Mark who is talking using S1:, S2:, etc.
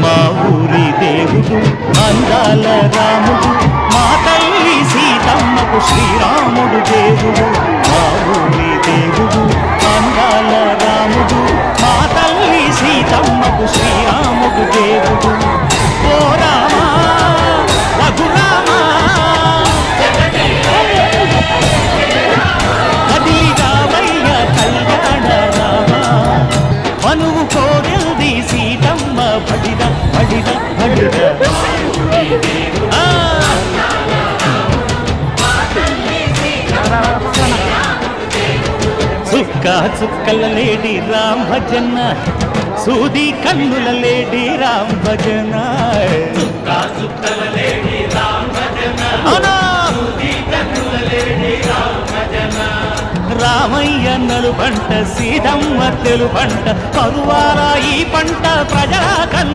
S1: మా ఊరి దేవుడు అందాల రాముడు, మా తల్లి సీతమ్మకు శ్రీరాముడు దేవుడు. మా ఊరి దేవుడు అందాల రాముడు, మా తల్లి సీతమ్మకు శ్రీరాముడు దేవుడు. ఓ రామా రఘురామా కదిలి రావయ్య కళ్యాణ రామా, మనువు కోరింది సీతమ్మ బడిద బడిద బడిద. చుక్క చుక్కల లేడి రామ్ భజన, సూది కన్నుల లేడి రామ్ భజన. రామయ్య నలుబంట సీతమ్మ తెలుబంట, పరువాల ఈ పంట ప్రజల